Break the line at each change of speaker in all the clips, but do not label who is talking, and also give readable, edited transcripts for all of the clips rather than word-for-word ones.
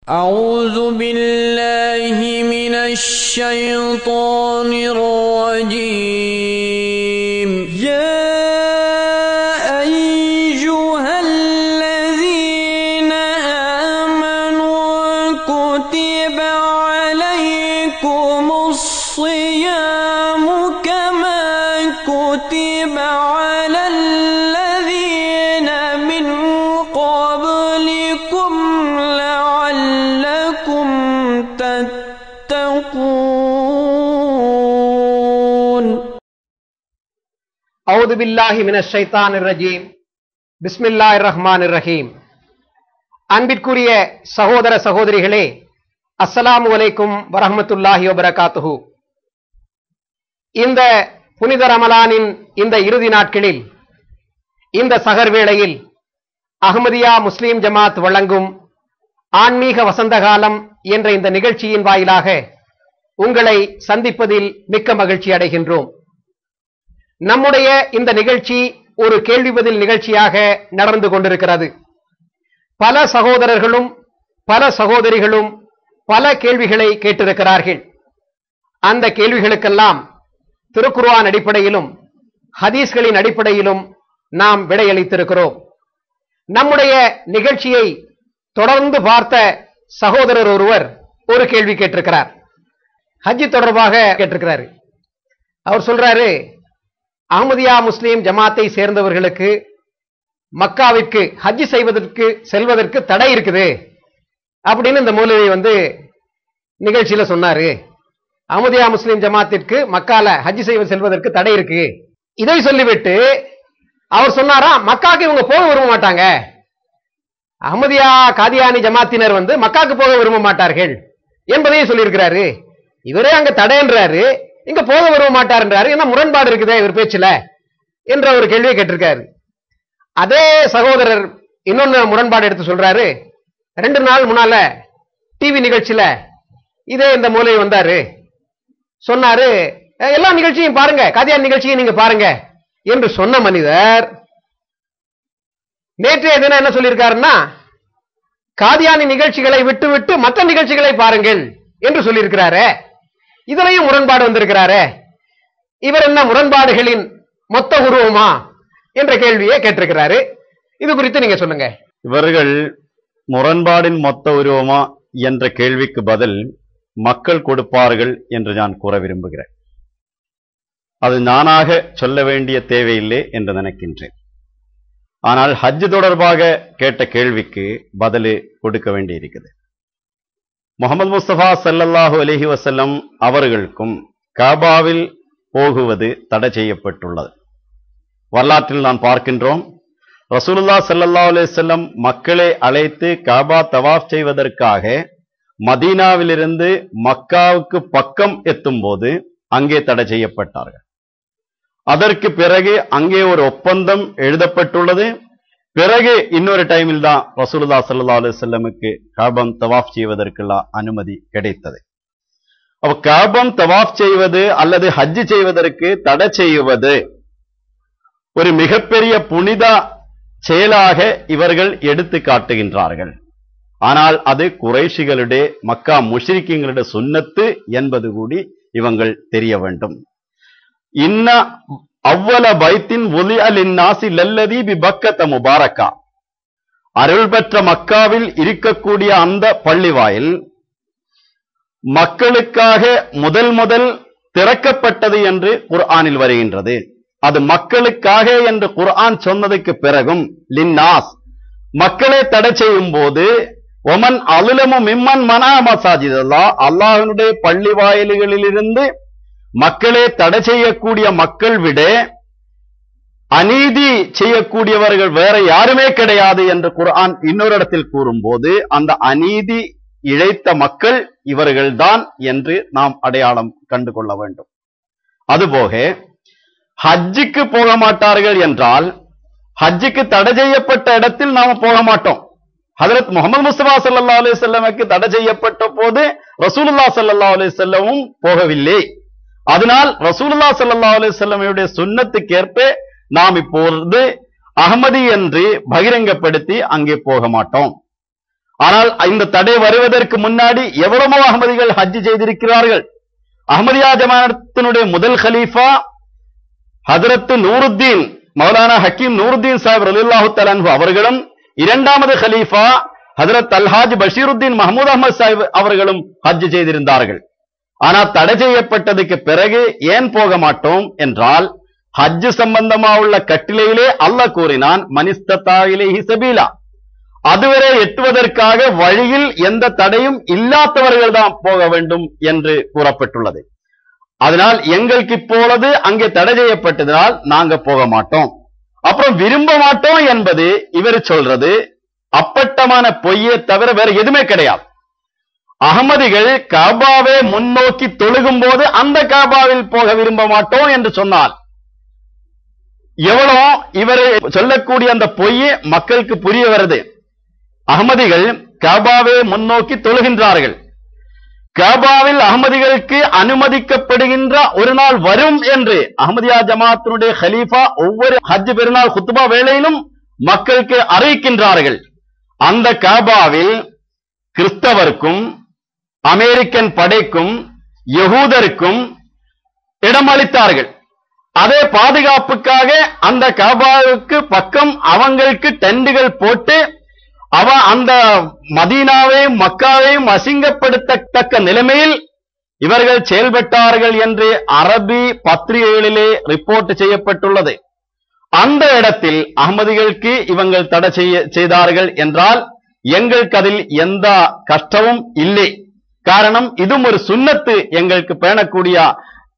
أعوذ بالله من الشيطان الرجيم. يا أيها الذين آمنوا كتب عليكم الصيام كما كتب على الذين من قبلكم لعلكم تتقون.
أعوذ بالله من الشيطان الرجيم. بسم الله الرحمن الرحيم. அன்பிற்குரிய சகோதர சகோதரிகளே, அஸ்ஸலாமு அலைக்கும் வரஹ்மத்துல்லாஹி வபரகாத்துஹு. இந்த புனித ரமலானின் இந்த இறுதி நாட்களில், இந்த சஹர் வேளையில் அஹ்மதியா முஸ்லிம் ஜமாத் வழங்கும் ஆன்மீக வசந்தகாலம் என்ற இந்த நிகழ்ச்சியின் வாயிலாக உங்களை சந்திப்பதில் மிக்க மகிழ்ச்சி அடைகின்றோம். நம்முடைய இந்த நிகழ்ச்சி ஒரு கேள்வி பதில் நிகழ்ச்சியாக நடந்து கொண்டிருக்கிறது. பல சகோதரர்களும் பல சகோதரிகளும் பல கேள்விகளை கேட்டிருக்கிறார்கள். அந்த கேள்விகளுக்கெல்லாம் திருக்குர்ஆன் அடிப்படையிலும் ஹதீஸ்களின் அடிப்படையிலும் நாம் விடையளித்திருக்கிறோம். நம்முடைய நிகழ்ச்சியை தொடர்ந்து பார்த்த சகோதரர் ஒருவர் ஒரு கேள்வி கேட்டிருக்கிறார். ஹஜ் தொடர்பாக கேட்டிருக்கிறாரு. அவர் சொல்றாரு, அஹ்மதியா முஸ்லிம் ஜமாத்தை சேர்ந்தவர்களுக்கு மக்காவிற்கு ஹஜ் செல்வதற்கு தடை இருக்குது அப்படின்னு இந்த மௌலவி நிகழ்ச்சியில சொன்னாரு. அஹ்மதியா முஸ்லிம் ஜமாத்திற்கு மக்கால ஹஜ் செல்வதற்கு தடை இருக்கு. இதை சொல்லிவிட்டு அவர் சொன்னாரா, மக்காக்கு இவங்க போக விரும்ப மாட்டாங்க, அஹ்மதியா காதியானி ஜமாத்தினர் மக்காக்கு போக விரும்ப மாட்டார்கள் என்பதையும் சொல்லியிருக்கிறாரு. இவரே அங்க தடைன்றாரு, இங்க போக விரும்ப மாட்டார்ன்றாரு. என்ன முரண்பாடு இருக்குதே இவர் பேச்சுல என்ற ஒரு கேள்வியை கேட்டிருக்காரு. அதே சகோதரர் இன்னொன்னு முரண்பாடு எடுத்து சொல்றாரு. 2 நாள் முன்னால டிவி நிகழ்ச்சியில இதே இந்த மூலை வந்தாரு, சொன்னாரு, எல்லா நிகழ்ச்சியும் பாருங்க, காதியான் நிகழ்ச்சியும் நீங்க பாருங்க என்று சொன்ன மனிதர் நேற்றைய தினம் என்ன சொல்லியிருக்காருன்னா, காதியானி நிகழ்ச்சிகளை விட்டுவிட்டு மற்ற நிகழ்ச்சிகளை பாருங்கள் என்று சொல்லியிருக்கிறாரு. இதுலயும் முரண்பாடு வந்திருக்கிறாரு. இவர் என்ன முரண்பாடுகளின் மொத்த உருவமா என்ற கேள்வியை கேட்டிருக்கிறாரு. இது குறித்து நீங்க சொல்லுங்க.
இவர்கள் முரண்பாடின் மொத்த உருவமா என்ற கேள்விக்கு பதில் மக்கள் கொடுப்பார்கள் என்று நான் கூற விரும்புகிறேன். அது நானாக சொல்ல வேண்டிய தேவையில்லை என்று நினைக்கின்றேன். ஆனால் ஹஜ் தொடர்பாக கேட்ட கேள்விக்கு பதில் கொடுக்க வேண்டியிருக்குது. முஹம்மது முஸ்தபா ஸல்லல்லாஹு அலைஹி வஸல்லம் அவர்களுக்கும் காபாவில் போகுவது தடை செய்யப்பட்டுள்ளது. வரலாற்றில் நான் பார்க்கின்றோம், ரசூலுல்லாஹ் ஸல்லல்லாஹு அலைஹி வஸல்லம் மக்களை அழைத்து காபா தவாஃப் செய்வதற்காக மதீனாவிலிருந்து மக்காவுக்கு பக்கம் எத்தும் போது அங்கே தடை செய்யப்பட்டார்கள். அதற்கு பிறகு அங்கே ஒரு ஒப்பந்தம் எழுதப்பட்டுள்ளது. பிறகு இன்னொரு டைமில் தான் ரசூலுல்லாஹ் ஸல்லல்லாஹு அலைஹி வஸல்லமுக்கு காபம் தவாஃப் செய்வதற்கெல்லாம் அனுமதி கிடைத்தது. அப்ப காபம் தவாஃப் செய்வது அல்லது ஹஜ் செய்வதற்கு தடை செய்வது ஒரு மிகப்பெரிய புனித செயலாக இவர்கள் எடுத்து காட்டுகின்றார்கள். ஆனால் அது குறைஷிகளுடைய மக்கா முஷ்ரிக்கீங்களுடைய சுன்னத்து என்பது கூடி இவங்கள் தெரிய வேண்டும். இன்ன அவ்வல பைத்தின் ஒலிஅ லின்னாஸி லல்லதி பிபக்கத முபாரக்கா, அருள் பெற்ற மக்காவில் இருக்கக்கூடிய அந்த பள்ளிவாயில் மக்களுக்காக முதல் திறக்கப்பட்டது என்று குர்ஆனில் வருகின்றது. அது மக்களுக்காக என்று குர்ஆன் சொன்னதுக்கு பிறகும் லின்னாஸ் மக்களை தடை செய்யும் போது ஒமன் அலுலமு மிம்மன் மனா மசாஜிதல்லாஹ், அல்லாஹ்வினுடைய பள்ளி வாயில்களிலிருந்து மக்களை தடை செய்யக்கூடிய மக்கள் விட அநீதி செய்யக்கூடியவர்கள் வேற யாருமே கிடையாது என்று குர்ஆன் இன்னொரு இடத்தில் கூறும்போது அந்த அநீதி இழைத்த மக்கள் இவர்கள்தான் என்று நாம் அடையாளம் கண்டு கொள்ள வேண்டும். அதுபோக ஹஜ்ஜுக்கு போக மாட்டார்கள் என்றால் ஹஜ்ஜுக்கு தடை செய்யப்பட்ட இடத்தில் நாம போக மாட்டோம். ஹஜ்ரத் முஹம்மது முஸ்தபா ஸல்லல்லாஹு அலைஹி வஸல்லமுக்கு தடை செய்யப்பட்ட போது ரசூலுல்லாஹ் ஸல்லல்லாஹு அலைஹி வஸல்லமும் போகவில்லை. அதனால் ரசூலுல்லாஹ் ஸல்லல்லாஹு அலைஹி வஸல்லமுடைய சுன்னத்துக்கேற்ப நாம் இப்பொழுது அஹ்மதி என்று பகிரங்கப்படுத்தி அங்கே போக மாட்டோம். ஆனால் இந்த தடை வருவதற்கு முன்னாடி எவ்வளவோ அகமதிகள் ஹஜ் செய்திருக்கிறார்கள். அஹ்மதியா ஜமாஅத்தினுடைய முதல் கலீஃபா ஹஜ்ரத் நூருத்தீன் மௌலானா ஹக்கீம் நூருத்தீன் சாஹிப் ரலியல்லாஹு தஆலா அன்ஹு அவர்களும், இரண்டாவது கலீஃபா ஹஜ்ரத் அல்ஹாஜ் பஷீருத்தீன் மஹமூத் அஹ்மத் சாஹிப் அவர்களும் ஹஜ் செய்திருந்தார்கள். ஆனா தடை செய்யப்பட்டதுக்கு பிறகு ஏன் போக மாட்டோம் என்றால், ஹஜ் சம்பந்தமா உள்ள கட்டிலையிலே அல்லாஹ் கூறினான், மனிஸ்ததா இலைஹி சபீலா, அதுவரை எட்டுவதற்காக வழியில் எந்த தடையும் இல்லாதவர்கள் தான் போக வேண்டும் என்று கூறப்பட்டுள்ளது. அதனால் எங்களுக்கு இப்பொழுது அங்கே தடை செய்யப்பட்டதனால் நாங்க போக மாட்டோம். அப்புறம் விரும்ப மாட்டோம் என்பது இவர் சொல்றது அப்பட்டமான பொய்யே தவிர வேற எதுவுமே கிடையாது. அகமதிகள் காபாவை முன்னோக்கி தொழுகும் போது அந்த காபாவில் போக விரும்ப மாட்டோம் என்று சொன்னால் எவ்வளவு இவர் சொல்லக்கூடிய அந்த பொய்யே மக்களுக்கு புரிய வருது. அகமதிகள் காபாவை முன்னோக்கி தொழுகின்றார்கள். காபாவில் அகமதிகளுக்கு அனுமதிக்கப்படுகின்ற ஒரு நாள் வரும் என்று அஹ்மதியா ஜமாஅத்தினுடைய கலீஃபா ஒவ்வொரு ஹஜ் பெருநாள் குத்பா வேளையிலும் மக்களுக்கு அறிவிக்கின்றார்கள். அந்த காபாவில் கிறிஸ்தவருக்கும் அமெரிக்கன் படைக்கும் யகூதருக்கும் இடமளித்தார்கள். அதே பாதுகாப்புக்காக அந்த காபாவுக்கு பக்கம் அவங்களுக்கு டெண்டுகள் போட்டு அந்த மதீனாவையும் மக்காவையும் அசிங்கப்படுத்தத்தக்க நிலைமையில் இவர்கள் செயல்பட்டார்கள் என்று அரபி பத்திரிகைகளிலே ரிப்போர்ட் செய்யப்பட்டுள்ளது. அந்த இடத்தில் அகமதிகளுக்கு இவங்கள் தடை செய்தார்கள் என்றால் எங்களுக்கு அதில் எந்த கஷ்டமும் இல்லை. காரணம், இதுவும் ஒரு சுன்னத்து எங்களுக்கு பேணக்கூடிய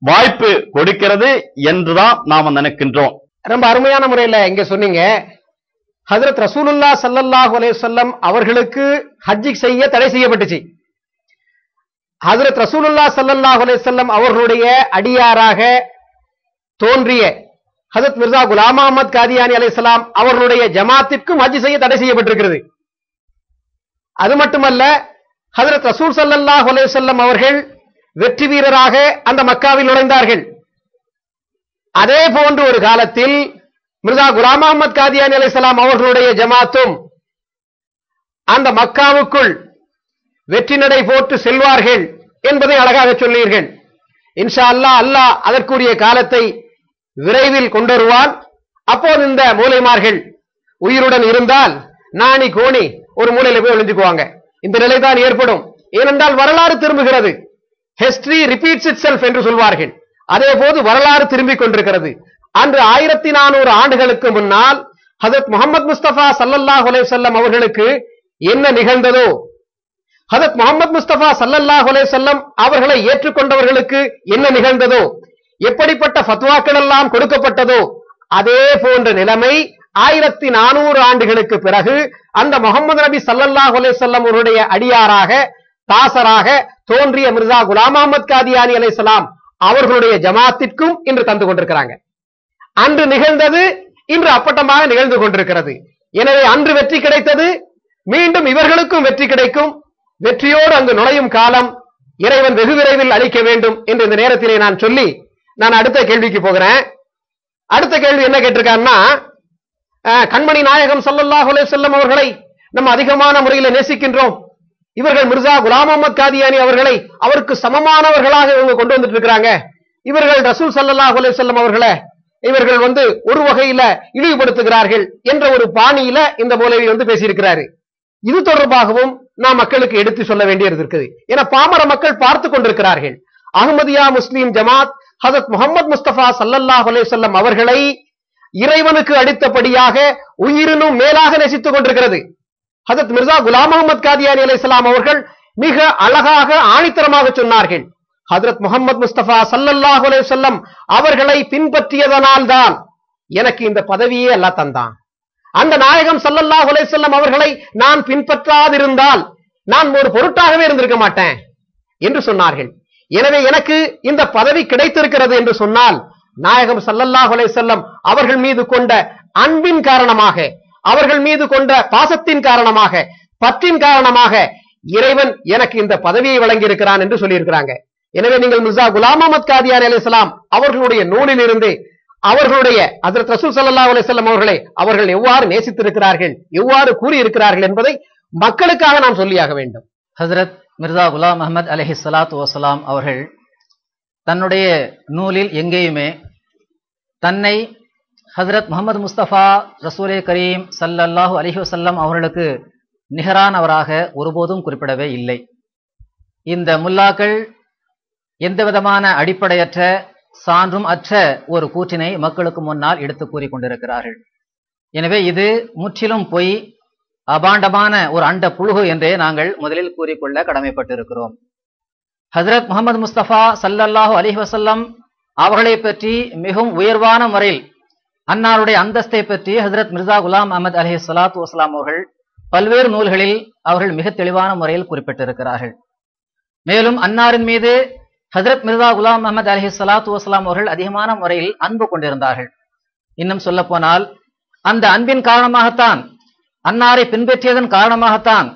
வாய்ப்பு கொடுக்கிறது என்றுதான் நாம நினைக்கின்றோம்.
ரொம்ப அருமையான முறையில இங்க சொன்னீங்க. ஹஜ்ரத் ரசூலுல்லாஹ் ஸல்லல்லாஹு அலைஹி வஸல்லம் அவர்களுக்கு ஹஜ் செய்ய தடை செய்யப்பட்டுச்சு. ஹஜ்ரத் ரசூலுல்லாஹ் ஸல்லல்லாஹு அலைஹி வஸல்லம் அவர்களுடைய அடியாராக தோன்றிய ஹஜ்ரத் மிர்சா குலாம் அஹ்மத் காதியானி அலைஹிஸ்ஸலாம் அவர்களுடைய ஜமாத்திற்கும் ஹஜ் செய்ய தடை செய்யப்பட்டிருக்கிறது. அது மட்டுமல்ல, ஹஜ்ரத் ரசூல் ஸல்லல்லாஹு அலைஹி வஸல்லம் அவர்கள் வெற்றி வீரராக அந்த மக்காவில் நுழைந்தார்கள். அதே போன்று ஒரு காலத்தில் மிர்சா குலாம் அஹ்மத் காதியானி அலைஹிஸ்ஸலாம் அவர்களுடைய ஜமாத்தும் அந்த மக்காவுக்குள் வெற்றி நடை போட்டு செல்வார்கள் என்பதை அழகாக சொன்னீர்கள். இன்ஷா அல்லாஹ், அல்லாஹ் அதற்குரிய காலத்தை விரைவில் கொண்டு வருவான். அப்போது இந்த மூலைமார்கள் உயிருடன் இருந்தால் நாணி கோணி ஒரு மூலையில போய் ஒளிஞ்சுக்குவாங்க. இந்த நிலைதான் ஏற்படும். ஏனென்றால் வரலாறு திரும்புகிறது. ஹிஸ்டரி ரிப்பீட்ஸ் இட்செல்ஃப் என்று சொல்வார்கள். அதே போது வரலாறு திரும்பிக் கொண்டிருக்கிறது. அன்று 1400 ஆண்டுகளுக்கு முன்னால் ஹஜ்ரத் முஹம்மது முஸ்தபா ஸல்லல்லாஹு அலைஹி வஸல்லம் அவர்களுக்கு என்ன நிகழ்ந்ததோ, ஹஜ்ரத் முஹம்மது முஸ்தபா ஸல்லல்லாஹு அலைஹி வஸல்லம் அவர்களை ஏற்றுக்கொண்டவர்களுக்கு என்ன நிகழ்ந்ததோ, எப்படிப்பட்ட ஃபத்வாக்கள் எல்லாம் கொடுக்கப்பட்டதோ, அதே போன்ற நிலைமை 1400 ஆண்டுகளுக்கு பிறகு அந்த முஹம்மது நபி ஸல்லல்லாஹு அலைஹி வஸல்லம் அவருடைய அடியாராக தாசராக தோன்றிய மிர்சா குலாம் அஹ்மத் காதியானி அலைஹிஸ்ஸலாம் அவர்களுடைய ஜமாத்திற்கும் இன்று தந்து கொண்டிருக்கிறாங்க. அன்று நிகழ்ந்தது இன்று அப்பட்டமாக நிகழ்ந்து கொண்டிருக்கிறது. எனவே அன்று வெற்றி கிடைத்தது, மீண்டும் இவர்களுக்கும் வெற்றி கிடைக்கும். வெற்றியோடு அங்கு நுழையும் காலம் இறைவன் வெகு விரைவில் அளிக்க வேண்டும் என்று இந்த நேரத்திலே நான் சொல்லி நான் அடுத்த கேள்விக்கு போகிறேன். அடுத்த கேள்வி என்ன கேட்டிருக்காருன்னா, கண்மணி நாயகம் ஸல்லல்லாஹு அலைஹி வஸல்லம் அவர்களை நம்ம அதிகமான முறையில் நேசிக்கின்றோம். இவர்கள் மிர்சா குலாம் அஹ்மத் காதியானி அவர்களை அவருக்கு சமமானவர்களாக இவங்க கொண்டு வந்துட்டு இருக்கிறாங்க. இவர்கள் ரசூல் ஸல்லல்லாஹு அலைஹி வஸல்லம் அவர்களை இவர்கள் ஒரு வகையில இழிவுபடுத்துகிறார்கள் என்ற ஒரு பாணியில இந்த மௌலவி பேசியிருக்கிறாரு. இது தொடர்பாகவும் நாம் மக்களுக்கு எடுத்து சொல்ல வேண்டியது இருக்குது. ஏன்னா பாமர மக்கள் பார்த்து கொண்டிருக்கிறார்கள். அஹ்மதியா முஸ்லிம் ஜமாத் ஹஜ்ரத் முஹம்மது முஸ்தபா ஸல்லல்லாஹு அலைஹி வஸல்லம் அவர்களை இறைவனுக்கு அடித்தபடியாக உயிரினும் மேலாக நேசித்துக் கொண்டிருக்கிறது. ஹஜ்ரத் மிர்சா குலாம் அஹ்மத் காதியானி அலைஹிஸ்ஸலாம் அவர்கள் மிக அழகாக ஆணித்தரமாக சொன்னார்கள், ஹஜ்ரத் முஹம்மது முஸ்தபா ஸல்லல்லாஹு அலைஹி வஸல்லம் அவர்களை பின்பற்றியதனால் தான் எனக்கு இந்த பதவியே அல்லாஹ் தந்தான். அந்த நாயகம் ஸல்லல்லாஹு அலைஹி வஸல்லம் அவர்களை நான் பின்பற்றாதிருந்தால் நான் ஒரு பொருட்டாகவே இருந்திருக்க மாட்டேன் என்று சொன்னார்கள். எனவே எனக்கு இந்த பதவி கிடைத்திருக்கிறது என்று சொன்னால் நாயகம் ஸல்லல்லாஹு அலைஹி வஸல்லம் அவர்கள் மீது கொண்ட அன்பின் காரணமாக, அவர்கள் மீது கொண்ட பாசத்தின் காரணமாக, பற்றின் காரணமாக இறைவன் எனக்கு இந்த பதவியை வழங்கி இருக்கிறான் என்று சொல்லியிருக்கிறாங்க. எனவே நீங்கள் மிர்சா குலாம் அஹ்மத் காதியானி அலைஹிஸ்ஸலாம் அவர்களுடைய நூலில் இருந்து அவர்களுடைய ஹஜ்ரத் ரசூல் ஸல்லல்லாஹு அலைஹி வஸல்லம் அவர்களை அவர்கள் எவ்வாறு நேசித்திருக்கிறார்கள், எவ்வாறு கூறியிருக்கிறார்கள் என்பதை மக்களுக்காக நாம் சொல்லியாக வேண்டும்.
ஹசரத் மிர்சா குலாம் அஹமத் அலைஹி ஸலாத்து வஸலாம் அவர்கள் தன்னுடைய நூலில் எங்கேயுமே தன்னை ஹசரத் முகமது முஸ்தபா ரசூலே கரீம் ஸல்லல்லாஹு அலைஹி வஸல்லம் அவர்களுக்கு நிகரானவராக ஒருபோதும் குறிப்பிடவே இல்லை. இந்த முல்லாக்கள் எந்தவிதமான அடிப்படையற்ற சான்றும் அற்ற ஒரு கூற்றினை மக்களுக்கு முன்னால் எடுத்து கூறிக் கொண்டிருக்கிறார்கள். எனவே இது முற்றிலும் பொய், அபாண்டமான ஒரு அண்ட புழுகு என்றே நாங்கள் முதலில் கூறிக்கொள்ள கடமைப்பட்டிருக்கிறோம். ஹசரத் முகமது முஸ்தபா ஸல்லல்லாஹு அலைஹி வஸல்லம் அவர்களை பற்றி மிகவும் உயர்வான முறையில் அன்னாருடைய அந்தஸ்தை பற்றி ஹசரத் மிர்சா குலாம் அஹமத் அலைஹி ஸலாத்து வஸலாம் அவர்கள் பல்வேறு நூல்களில் அவர்கள் மிக தெளிவான முறையில் குறிப்பிட்டிருக்கிறார்கள். மேலும் அன்னாரின் மீது ஹசரத் மிர்சா குலாம் அஹமத் அலைஹி ஸலாத்து வஸலாம் அவர்கள் அதிகமான முறையில் அன்பு கொண்டிருந்தார்கள். இன்னும் சொல்ல போனால் அந்த அன்பின் காரணமாகத்தான், அன்னாரை பின்பற்றியதன் காரணமாகத்தான்,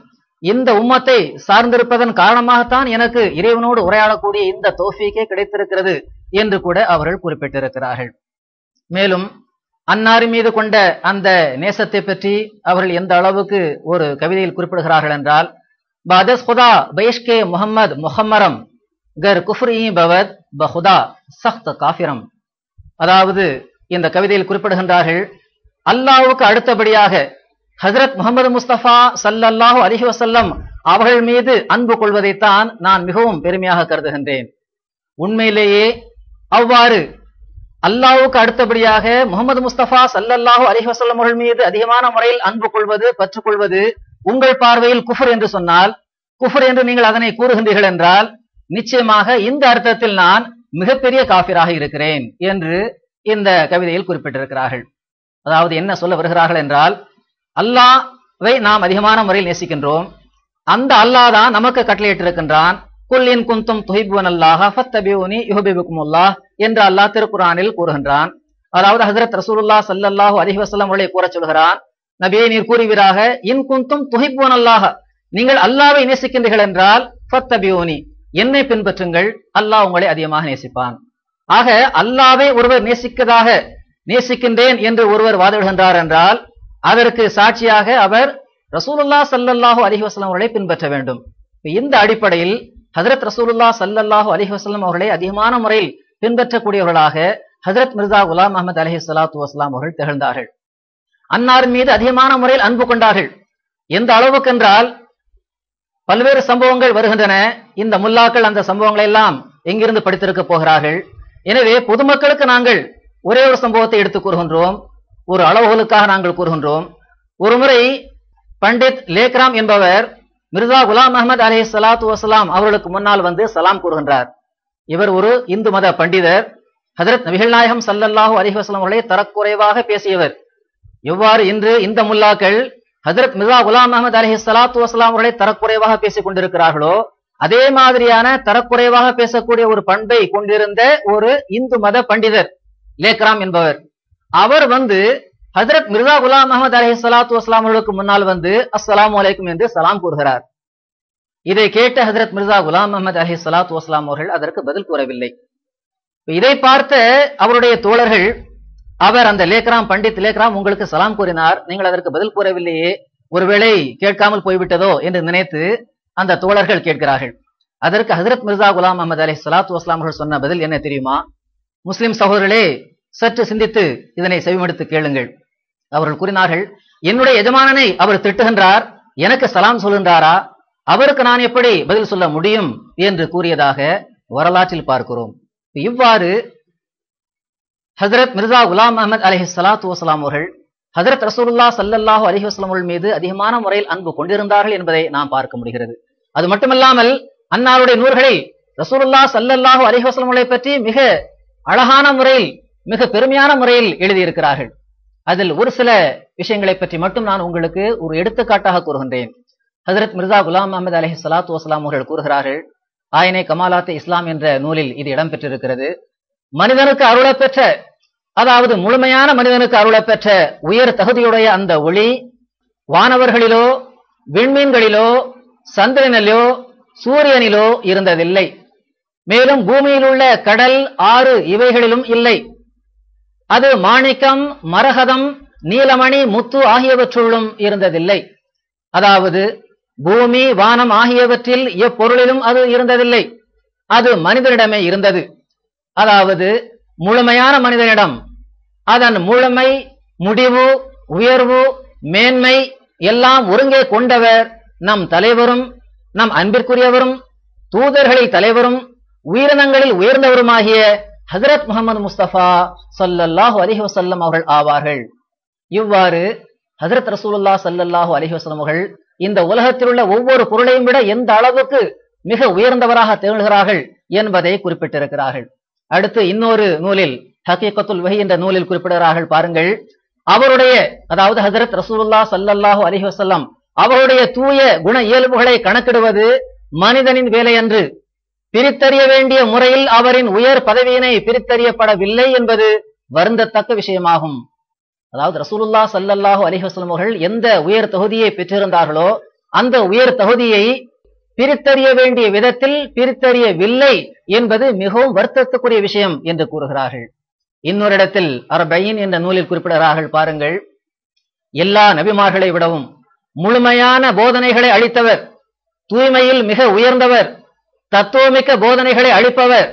இந்த உம்மத்தை சார்ந்திருப்பதன் காரணமாகத்தான் எனக்கு இறைவனோடு உரையாடக்கூடிய இந்த தௌஃபீக்கே கிடைத்திருக்கிறது என்று கூட அவர்கள் குறிப்பிட்டிருக்கிறார்கள். மேலும் அன்னாரின் மீது கொண்ட அந்த நேசத்தை பற்றி அவர்கள் எந்த அளவுக்கு ஒரு கவிதையில் குறிப்பிடுகிறார்கள் என்றால், பாதஸ் குதா பைஷ்கே முஹம்மத் முஹம்மரம் கர் குஃப்ரி பவத் பஹுதா சஹ்த் காஃபிரம். அதாவது இந்த கவிதையில் குறிப்பிடுகின்றார்கள், அல்லாஹ்வுக்கு அடுத்தபடியாக ஹஜ்ரத் முகமது முஸ்தபா ஸல்லல்லாஹு அலைஹி வஸல்லம் அவர்கள் மீது அன்பு கொள்வதைத்தான் நான் மிகவும் பெருமையாக கருதுகின்றேன். உண்மையிலேயே அவ்வாறு அல்லாஹ்வுக்கு அடுத்தபடியாக முகமது முஸ்தபா ஸல்லல்லாஹு அலைஹி வஸல்லம் அவர்கள் மீது அதிகமான முறையில் அன்பு கொள்வது, பற்றுக்கொள்வது உங்கள் பார்வையில் குஃப்ர் என்று சொன்னால், குஃப்ர் என்று நீங்கள் அதனை கூறுகின்றீர்கள் என்றால், நிச்சயமாக இந்த அர்த்தத்தில் நான் மிகப்பெரிய காஃபிராக இருக்கிறேன் என்று இந்த கவிதையில் குறிப்பிட்டிருக்கிறார்கள். அதாவது என்ன சொல்ல வருகிறார்கள் என்றால், அல்லாஹ்வை நாம் அதிகமான முறையில் நேசிக்கின்றோம், அந்த அல்லாஹ் தான் நமக்கு கட்டளையிட்டிருக்கின்றான், குல் இன் குன்தும் துஹிப்பூனல்லாஹ ஃபத்தபிஊனி யுஹிப்புக்குமுல்லாஹ் என்று அல்லாஹ் திருக்குர்ஆனில் கூறுகின்றான். அதாவது ஹஜ்ரத் ரசூலுல்லாஹ் ஸல்லல்லாஹு அலைஹி வஸல்லம் அவர்களை கூற சொல்கிறான், நபியே நீர் கூறுவீராக, இன் குன்தும் துஹிப்பூனல்லாஹ, நீங்கள் அல்லாஹ்வை நேசிக்கின்றீர்கள் என்றால் ஃபத்தபிஊனி, என்னை பின்பற்றுங்கள், அல்லாஹ் உங்களை அதிகமாக நேசிப்பான். ஆக அல்லாஹ்வை ஒருவர் நேசிக்கின்றேன் என்று ஒருவர் வாதிடுகின்றார் என்றால் அதற்கு சாட்சியாக அவர் ரசூலுல்லாஹ் ஸல்லல்லாஹு அலைஹி வஸல்லம் அவர்களை பின்பற்ற வேண்டும். இந்த அடிப்படையில் ஹஜ்ரத் ரசூலுல்லாஹ் ஸல்லல்லாஹு அலைஹி வஸல்லம் அவர்களை அதிகமான முறையில் பின்பற்றக்கூடியவர்களாக ஹஜ்ரத் மிர்சா குலாம் அஹமத் அலைஹி ஸலாத்து வஸலாம் அவர்கள் திகழ்ந்தார்கள். அன்னாரின் மீது அதிகமான முறையில் அன்பு கொண்டார்கள். எந்த அளவுக்கு என்றால், பல்வேறு சம்பவங்கள் வருகின்றன. இந்த முல்லாக்கள் அந்த சம்பவங்களை எல்லாம் எங்கிருந்து படித்திருக்க போகிறார்கள். எனவே பொதுமக்களுக்கு நாங்கள் ஒரே ஒரு சம்பவத்தை எடுத்துக் கூறுகின்றோம், ஒரு அளவுகளுக்காக நாங்கள் கூறுகின்றோம். ஒருமுறை பண்டித் லேக்ராம் என்பவர் மிர்சா குலாம் அஹமத் அலைஹி ஸலாத்து வஸலாம் அவர்களுக்கு முன்னால் வந்து சலாம் கூறுகின்றார். இவர் ஒரு இந்து மத பண்டிதர். ஹஜ்ரத் நபிகள் நாயகம் ஸல்லல்லாஹு அலைஹி வஸல்லம் அவர்களை தரக்குறைவாக பேசியவர். எவ்வாறு இன்று இந்த முல்லாக்கள் ஹஜ்ரத் மிர்சா குலாம் அஹமத் அலைஹி ஸலாத்து வஸலாம் அவர்களை தரக்குறைவாக பேசிக் கொண்டிருக்கிறார்களோ, அதே மாதிரியான தரக்குறைவாக பேசக்கூடிய ஒரு பண்பை கொண்டிருந்த ஒரு இந்து மத பண்டிதர் லேக்ராம் என்பவர். அவர் வந்து ஹஜ்ரத் மிர்சா குலாம் அஹமத் அலைஹி ஸலாத்து வஸலாம் அவர்களுக்கு முன்னால் வந்து அஸ்ஸலாமு அலைக்கும் என்று சலாம் கூறுகிறார். இதை கேட்ட ஹஜ்ரத் மிர்சா குலாம் அஹமத் அலைஹி ஸலாத்து வஸலாம் அவர்கள் அதற்கு பதில் கூறவில்லை. இதை பார்த்த அவருடைய தோழர்கள், அவர் அந்த லேக்ராம் பண்டித் லேக்ராம் உங்களுக்கு சலாம் கூறினார், நீங்கள் அதற்கு பதில் கூறவில்லையே, ஒருவேளை கேட்காமல் போய்விட்டதோ என்று நினைத்து அந்த தோழர்கள் கேட்கிறார்கள். அதற்கு ஹஜ்ரத் மிர்சா குலாம் அஹமத் அலைஹி ஸலாத்து வஸலாம் அவர்கள் சொன்ன பதில் என்ன தெரியுமா? முஸ்லிம் சகோதரர்களே, சற்று சிந்தித்து இதனை செவிமடுத்து கேளுங்கள். அவர்கள் கூறினார்கள், என்னுடைய எஜமானனை அவர் திட்டுகின்றார், எனக்கு சலாம் சொல்கின்றாரா, அவருக்கு நான் எப்படி பதில் சொல்ல முடியும் என்று கூறியதாக வரலாற்றில் பார்க்கிறோம். இவ்வாறு ஹஜ்ரத் மிர்சா குலாம் அஹமத் அலைஹி ஸலாத்து வஸலாம் அவர்கள் ஹஜ்ரத் ரசூலுல்லாஹ் ஸல்லல்லாஹு அலைஹி வஸல்லம் அவர்கள் மீது அதிகமான முறையில் அன்பு கொண்டிருந்தார்கள் என்பதை நாம் பார்க்க முடிகிறது. அது மட்டுமல்லாமல் அன்னாருடைய நூல்களில் ரசூலுல்லாஹ் ஸல்லல்லாஹு அலைஹி வஸல்லம் அவர்களை பற்றி மிக அழகான முறையில், மிக பெருமையான முறையில் எழுதியிருக்கிறார்கள். அதில் ஒரு சில விஷயங்களை பற்றி மட்டும் நான் உங்களுக்கு ஒரு எடுத்துக்காட்டாக கூறுகின்றேன். ஹஜ்ரத் மிர்சா குலாம் அஹமத் அலைஹி ஸலாத்து வஸலாம் அவர்கள் கூறுகிறார்கள், ஆயனே கமாலாத் இஸ்லாம் என்ற நூலில் இது இடம்பெற்றிருக்கிறது, மனிதனுக்கு அருளப்பெற்ற, அதாவது முழுமையான மனிதனுக்கு அருளப்பெற்ற உயர் தகுதியுடைய அந்த ஒளி வானவர்களிலோ விண்மீன்களிலோ சந்திரனிலோ சூரியனிலோ இருந்ததில்லை. மேலும் பூமியில் உள்ள கடல், ஆறு இவைகளிலும் இல்லை. அது மாணிக்கம், மரகதம், நீலமணி, முத்து ஆகியவற்றுள்ளும் இருந்ததில்லை. அதாவது பூமி வானம் ஆகியவற்றில் எப்பொருளிலும் அது இருந்ததில்லை. அது மனிதனிடமே இருந்தது. அதாவது முழுமையான மனிதனிடம் அதன் முழுமை, முடிவு, உயர்வு, மேன்மை எல்லாம் ஒருங்கே கொண்டவர் நம் தலைவரும், நம் அன்பிற்குரியவரும், தூதர்களில் தலைவரும், உயிரினங்களில் உயர்ந்தவருமாகிய ஹஜ்ரத் முஹம்மது முஸ்தபா ஸல்லல்லாஹு அலைஹி வஸல்லம் அவர்கள் ஆவார்கள். இவ்வாறு ஹஜ்ரத் ரசூலுல்லாஹ் ஸல்லல்லாஹு அலைஹி வஸல்லம் அவர்கள் இந்த உலகத்தில் உள்ள ஒவ்வொரு பொருளையும் விட எந்த அளவுக்கு மிக உயர்ந்தவராக திகழ்கிறார்கள் என்பதை குறிப்பிட்டிருக்கிறார்கள். அடுத்து இன்னொரு நூலில் ஹகீகத்துல் வஹி என்ற நூலில் குறிப்பிடுகிறார்கள். பாருங்கள், அவருடைய அதாவது ஹஜ்ரத் ரசூலுல்லாஹ் ஸல்லல்லாஹு அலைஹி வஸல்லம் அவருடைய தூய குண இயல்புகளை கணக்கிடுவது மனிதனின் வேலையன்று. பிரித்தறிய வேண்டிய முறையில் அவரின் உயர் பதவியினை பிரித்தறியப்படவில்லை என்பது வருந்தத்தக்க விஷயமாகும். அதாவது ரசூலுல்லாஹ் ஸல்லல்லாஹு அலைஹி வஸல்லம் அவர்கள் எந்த உயர் தகுதியை பெற்றிருந்தார்களோ அந்த உயர் தகுதியை பிரித்தறிய வேண்டிய விதத்தில் பிரித்தறியவில்லை என்பது மிகவும் வருத்தத்துக்குரிய விஷயம் என்று கூறுகிறார்கள். இன்னொரு இடத்தில் அர்பஈன் என்ற நூலில் குறிப்பிடுகிறார்கள். பாருங்கள், எல்லா நபிமார்களை விடவும் முழுமையான போதனைகளை அளித்தவர், தூய்மையில் மிக உயர்ந்தவர், தத்துவமிக்க போதனைகளை அளிப்பவர்,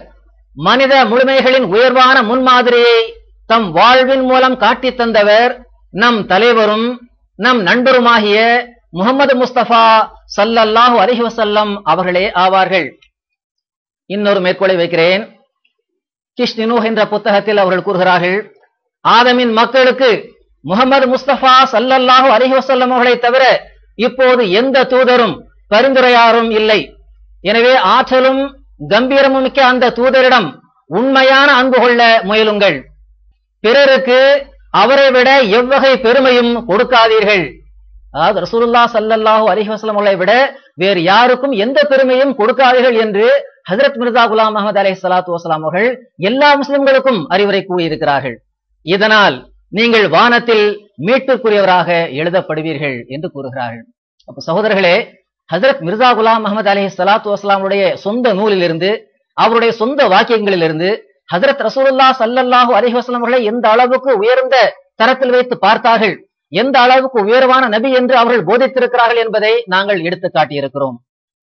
மனித முழுமைகளின் உயர்வான முன்மாதிரியை தம் வாழ்வின் மூலம் காட்டி தந்தவர் நம் தலைவரும் நம் நண்பருமாகிய முஹம்மது முஸ்தபா ஸல்லல்லாஹு அலைஹி வஸல்லம் அவர்களே ஆவார்கள். இன்னொரு மேற்கோளை வைக்கிறேன். கிஷ்னினூஹ் என்ற புத்தகத்தில் அவர்கள் கூறுகிறார்கள், ஆதமின் மக்களுக்கு முஹம்மது முஸ்தபா ஸல்லல்லாஹு அலைஹி வஸல்லம் அவர்களை தவிர இப்போது எந்த தூதரும் பரிந்துரையாரும் இல்லை. எனவே ஆற்றலும் கம்பீரமும் மிக்க அந்த தூதரிடம் உண்மையான அன்பு கொள்ள முயலுங்கள். பிறருக்கு அவரை விட எவ்வகை பெருமையும் கொடுக்காதீர்கள். அதாவது ரசூலுல்லாஹ் ஸல்லல்லாஹு அலைஹி வஸல்லம் அவர்களை விட வேறு யாருக்கும் எந்த பெருமையும் கொடுக்காதீர்கள் என்று ஹஜ்ரத் மிர்சா குலாம் அஹ்மத் அலைஹிஸ்ஸலாத்து வஸலாம் அவர்கள் எல்லா முஸ்லிம்களுக்கும் அறிவுரை கூறியிருக்கிறார்கள். இதனால் நீங்கள் வானத்தில் மீட்புக்குரியவராக எழுதப்படுவீர்கள் என்று கூறுகிறார்கள். அப்ப சகோதரர்களே, ஹஜ்ரத் மிர்சா குலாம் அஹ்மத் அலைஹிஸ்ஸலாத்து வஸலாமுடைய சொந்த நூலிலிருந்து, அவருடைய சொந்த வாக்கியங்களிலிருந்து ஹஜ்ரத் ரசூலுல்லாஹ் ஸல்லல்லாஹு அலைஹி வஸல்லம் அவர்களை எந்த அளவுக்கு உயர்ந்த தரத்தில் வைத்து பார்த்தார்கள், எந்த அளவுக்கு உயர்வான நபி என்று அவர்கள் போதித்திருக்கிறார்கள் என்பதை நாங்கள் எடுத்து காட்டியிருக்கிறோம்.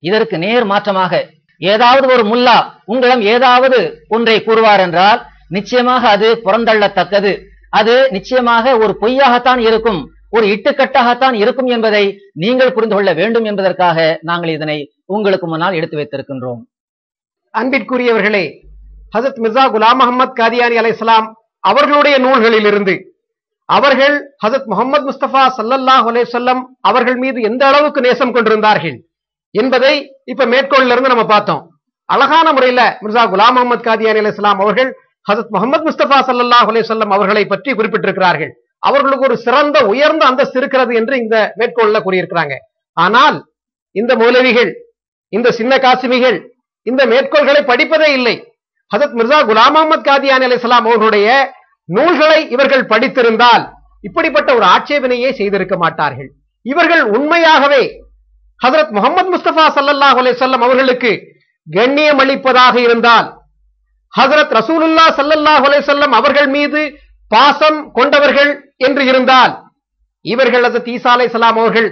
இதற்கு நேர் மாற்றமாக ஏதாவது ஒரு முல்லா உங்களிடம் ஏதாவது ஒன்றை கூறுவார் என்றால் நிச்சயமாக அது புறந்தள்ளத்தக்கது, அது நிச்சயமாக ஒரு பொய்யாகத்தான் இருக்கும், ஒரு இட்டுக்கட்டாகத்தான் இருக்கும் என்பதை நீங்கள் புரிந்து கொள்ள வேண்டும் என்பதற்காக நாங்கள் இதனை உங்களுக்கு முன்னால் எடுத்து வைத்திருக்கின்றோம்.
அன்பிற்குரியவர்களே, ஹஜ்ரத் மிர்சா குலாம் அஹ்மத் காதியானி அலைஹிஸ்ஸலாம் அவர்களுடைய நூல்களிலிருந்து அவர்கள் ஹஜ்ரத் முஹம்மது முஸ்தபா ஸல்லல்லாஹு அலைஹி வஸல்லம் அவர்கள் மீது எந்த அளவுக்கு நேசம் கொண்டிருந்தார்கள் என்பதை இப்ப மேற்கோளிலிருந்து இருந்து நம்ம பார்த்தோம். அழகான முறையில மிர்சா குலாம் அஹ்மத் காதியானி அலைஹிஸ்ஸலாம் அவர்கள் ஹஜ்ரத் முஹம்மது முஸ்தபா ஸல்லல்லாஹு அலைஹி வஸல்லம் அவர்களை பற்றி குறிப்பிட்டிருக்கிறார்கள். அவர்களுக்கு ஒரு சிறந்த உயர்ந்த அந்தஸ்து இருக்கிறது என்று இந்த மேற்கோளில் கூறியிருக்கிறாங்க. ஆனால் இந்த மௌலவிகள், இந்த சின்ன காசிமிகள் இந்த மேற்கோள்களை படிப்பதே இல்லை. ஹஜ்ரத் மிர்சா குலாம் அஹ்மத் காதியானி அலைஹிஸ்ஸலாம் அவர்களுடைய நூல்களை இவர்கள் படித்திருந்தால் இப்படிப்பட்ட ஒரு ஆட்சேபனையே செய்திருக்க மாட்டார்கள். இவர்கள் உண்மையாகவே ஹஜ்ரத் முஹம்மது முஸ்தபா ஸல்லல்லாஹு அலைஹி வஸல்லம் அவர்களுக்கு கண்ணியம் அளிப்பதாக இருந்தால், ஹஜ்ரத் ரசூலுல்லாஹ் ஸல்லல்லாஹு அலைஹி வஸல்லம் அவர்கள் மீது பாசம் கொண்டவர்கள் என்று இருந்தால் இவர்கள் ஹஜ்ரத் ஈசா அலைஹிஸ்ஸலாம் அவர்கள்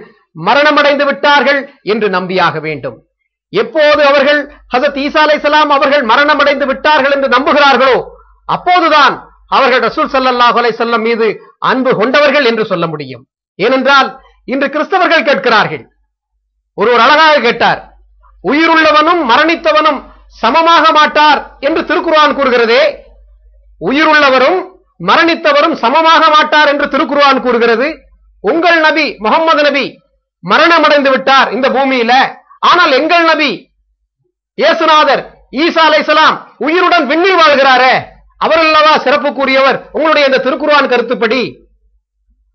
மரணமடைந்து விட்டார்கள் என்று நம்பியாக வேண்டும். எப்போது அவர்கள் ஹஜ்ரத் ஈசா அலைஹிஸ்ஸலாம் அவர்கள் மரணமடைந்து விட்டார்கள் என்று நம்புகிறார்களோ அப்போதுதான் அவர்கள் ரசூல் ஸல்லல்லாஹு அலைஹி வஸல்லம் மீது அன்பு கொண்டவர்கள் என்று சொல்ல முடியும். ஏனென்றால் இன்று கிறிஸ்தவர்கள் கேட்கிறார்கள், ஒருவர் அழகாக கேட்டார், உயிருள்ளவனும் மரணித்தவனும் சமமாக மாட்டார் என்று திருக்குர்ஆன் கூறுகிறதே, உயிருள்ளவரும் மரணித்தவரும் சமமாக மாட்டார் என்று திருக்குர்ஆன் கூறுகிறது. உங்கள் நபி முஹம்மது நபி மரணமடைந்து விட்டார் இந்த பூமியில, ஆனால் எங்கள் நபி இயேசுநாதர் ஈசா அலைஹிஸ்ஸலாம் உயிருடன் விண்ணில் வாழ்கிறாரே, அவர் அல்லவா சிறப்புக்குரியவர். உங்களுடைய இந்த திருக்குர்ஆன் கருத்துப்படி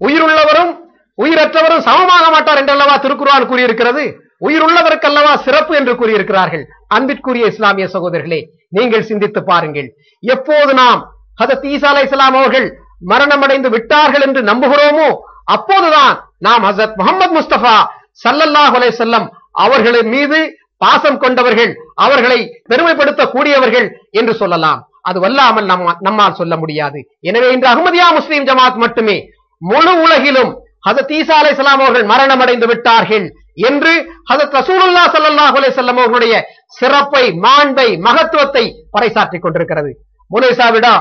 உயிருள்ளவரும் உயிரற்றவரும் சமமாக மாட்டார் என்றல்லவா திருக்குர்ஆன் கூறியிருக்கிறது. உயிருள்ளவருக்கு அல்லவா சிறப்பு என்று கூறியிருக்கிறார்கள். அன்பிற்குரிய இஸ்லாமிய சகோதரர்களே, நீங்கள் சிந்தித்து பாருங்கள். எப்போது நாம் ஹஜ்ரத் ஈசா அலைஹிஸ்ஸலாம் அவர்கள் மரணமடைந்து விட்டார்கள் என்று நம்புகிறோமோ அப்போதுதான் நாம் ஹஜ்ரத் முஹம்மது முஸ்தபா ஸல்லல்லாஹு அலைஹி வஸல்லம் அவர்களின் மீது பாசம் கொண்டவர்கள், அவர்களை பெருமைப்படுத்த கூடியவர்கள் என்று சொல்லலாம். அது வல்லாமல் நம்மால் சொல்ல முடியாது. எனவே இன்று அஹ்மதியா முஸ்லிம் ஜமாத் மட்டுமே முழு உலகிலும் ஹஜ்ரத் ஈசா அலைஹிஸ்ஸலாம் அவர்கள் மரணமடைந்து விட்டார்கள் என்று ஹஜ்ரத் ரசூலுல்லாஹ் ஸல்லல்லாஹு அலைஹி வஸல்லம் அவர்களுடைய சிறப்பை, மாண்பை, மகத்துவத்தை பறைசாற்றிக் கொண்டிருக்கிறது. முனைசாவிடா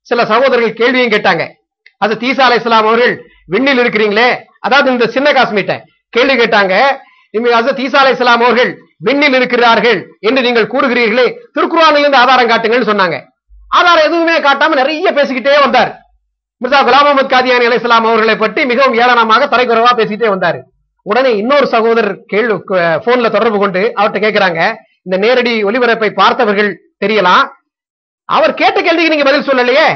சில சகோதரர்கள் கேள்வியும் கேட்டாங்க. ஹஜ்ரத் ஈசா அலைஹிஸ்ஸலாம் அவர்கள் விண்ணில் இருக்கிறீங்களே, அதாவது இந்த சின்ன காஸ்மீட்ட கேள்வி கேட்டாங்க. ஹஜ்ரத் ஈசா அலைஹிஸ்ஸலாம் அவர்கள் விண்ணில் இருக்கிறார்கள் என்று நீங்கள் கூறுகிறீர்களே, திருக்குர்ஆனிலிருந்து ஆதாரம் காட்டுங்கள்னு சொன்னாங்க. ஆதாரம் எதுவுமே காட்டாம நிறைய பேசிக்கிட்டே வந்தார். மிர்சா குலாம் அஹ்மத் காதியானி அலைஹிஸ்ஸலாம் அவர்களை பற்றி மிகவும் ஏளனமாக தரைக்குறைவா பேசிக்கிட்டே வந்தாரு. உடனே இன்னொரு சகோதரர் போன்ல தொடர்பு கொண்டு அவர்கிட்ட கேட்கிறாங்க, இந்த நேரடி ஒலிபரப்பை பார்த்தவர்கள் தெரியலாம், அவர் கேட்ட கேள்விக்கு நீங்க பதில் சொல்லலையே.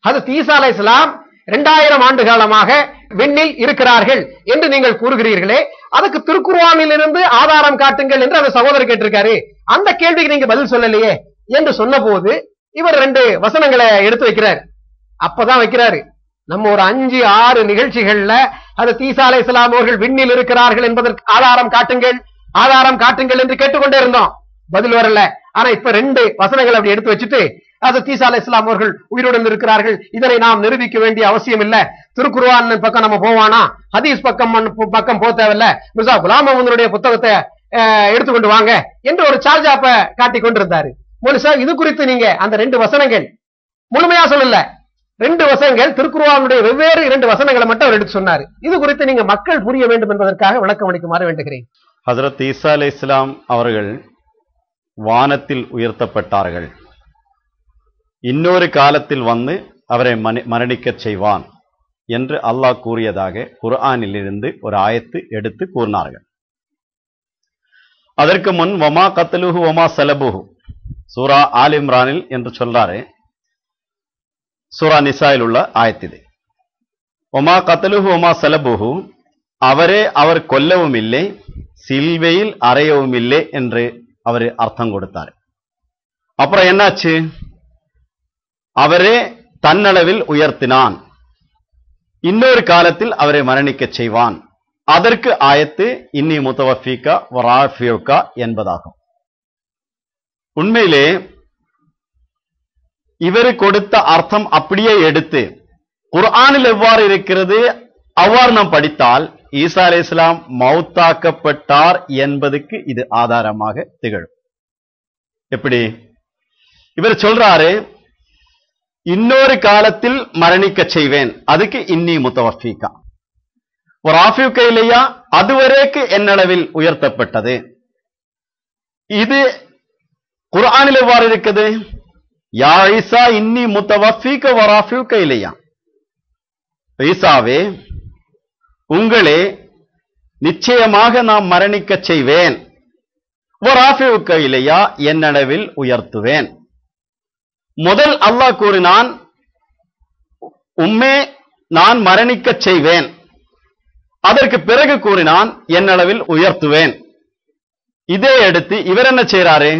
ஹஜ்ரத் ஈசா அலைஹிஸ்ஸலாம் 2000 ஆண்டு காலமாக விண்ணில் இருக்கிறார்கள் என்று நீங்கள் கூறுகிறீர்களே, அதுக்கு திருக்குர்ஆனிலிருந்து ஆதாரம் காட்டுங்கள் என்று அந்த சகோதரர் கேட்டிருக்காரு, அந்த கேள்விக்கு நீங்க பதில் சொல்லலையே என்று சொன்ன போது இவர் 2 வசனங்களை எடுத்து வைக்கிறார். அப்பதான் வைக்கிறாரு, நம்ம ஒரு 5-6 நிகழ்ச்சிகள்ல ஹஜ்ரத் ஈசா அலைஹிஸ்ஸலாம் அவர்கள் விண்ணில் இருக்கிறார்கள் என்பதற்கு ஆதாரம் காட்டுங்கள், ஆதாரம் காட்டுங்கள் என்று கேட்டுக்கொண்டே இருந்தோம், பதில் வரல. ஆனா இப்ப 2 வசனங்கள் அப்படி எடுத்து வச்சுட்டு ஹஜ்ரத் ஈசா அலைஹிஸ்ஸலாம் அவர்கள் உயிருடன் இருக்கிறார்கள், இதனை நாம் நிரூபிக்க வேண்டிய அவசியம் இல்ல, திருக்குர்ஆன் பக்கம் நம்ம போவானா, ஹதீஸ் பக்கம் போக தேவையில்ல, மிர்சா குலாம் அஹ்மதுடைய புத்தகத்தை எடுத்துக்கொண்டு வாங்க என்று ஒரு சார்ஜாப்ப காட்டிக் கொண்டிருந்தாரு. சார், இது குறித்து நீங்க அந்த 2 வசனங்கள் முழுமையா சொல்லல, 2 வசனங்கள் திருக்குர்ஆனுடைய வெவ்வேறு 2 வசனங்களை மட்டும் அவர் எடுத்து சொன்னாரு. இது குறித்து நீங்க மக்கள் புரிய வேண்டும் என்பதற்காக விளக்கம் அளிக்குமாறு வேண்டுகிறேன்.
ஹஜ்ரத் ஈசா அலைஹிஸ்ஸலாம் அவர்கள் வானத்தில் உயர்த்தப்பட்டார்கள், இன்னொரு காலத்தில் வந்து அவரை மரணிக்கச் செய்வான் என்று அல்லாஹ் கூறியதாக குர்ஆனிலிருந்து ஒரு ஆயத்து எடுத்து கூறினார்கள். அதற்கு முன் வமா கத்லுஹு வமா சலபுஹு சூரா ஆல் இம்ரானில் என்று சொல்றாரு, சூரா நிசாயில் உள்ள ஆயத்திது. ஒமா கத்லுஹு ஒமா சலபுஹு, அவர் கொல்லவும் இல்லை, சில்வையில் அறையவும் இல்லை என்று அவர் அர்த்தம் கொடுத்தார். அப்புறம் என்னாச்சு, அவரே தன்னளவில் உயர்த்தினான், இன்னொரு காலத்தில் அவரை மரணிக்க செய்வான். அதற்கு ஆயத்து இன்னி முத்தவஃபீகா வராஃபியுகா என்பதாகும். உண்மையிலே இவர் கொடுத்த அர்த்தம் அப்படியே எடுத்து குர்ஆனில் எவ்வாறு இருக்கிறது அவ்வாறு நாம் படித்தால் ஈசா அலைஹிஸ்ஸலாம் மௌத்தாக்கப்பட்டார் என்பதுக்கு இது ஆதாரமாக திகழும். எப்படி? இவர் சொல்றாரு, இன்னொரு காலத்தில் மரணிக்க செய்வேன், அதுக்கு இன்னி முத்தவஃபீகா வராஃபியுகா இல்லையா, அதுவரைக்கு என்னளவில் உயர்த்தப்பட்டது. இது குர்ஆனில் எவ்வாறு இருக்குது? யா ஈசா இன்னி முத்தவஃபீக வராஃபியுக இல்லையா, ஈசாவே உங்களே நிச்சயமாக நாம் மரணிக்க செய்வேன், வராஃபியுக இல்லையா என்னளவில் உயர்த்துவேன். முதல் அல்லாஹ் கூறினான், உம்மே நான் மரணிக்க செய்வேன், அதற்கு பிறகு கூறினான் என்னளவில் உயர்த்துவேன். இதே எடுத்து இவர் என்ன செய்றாரு,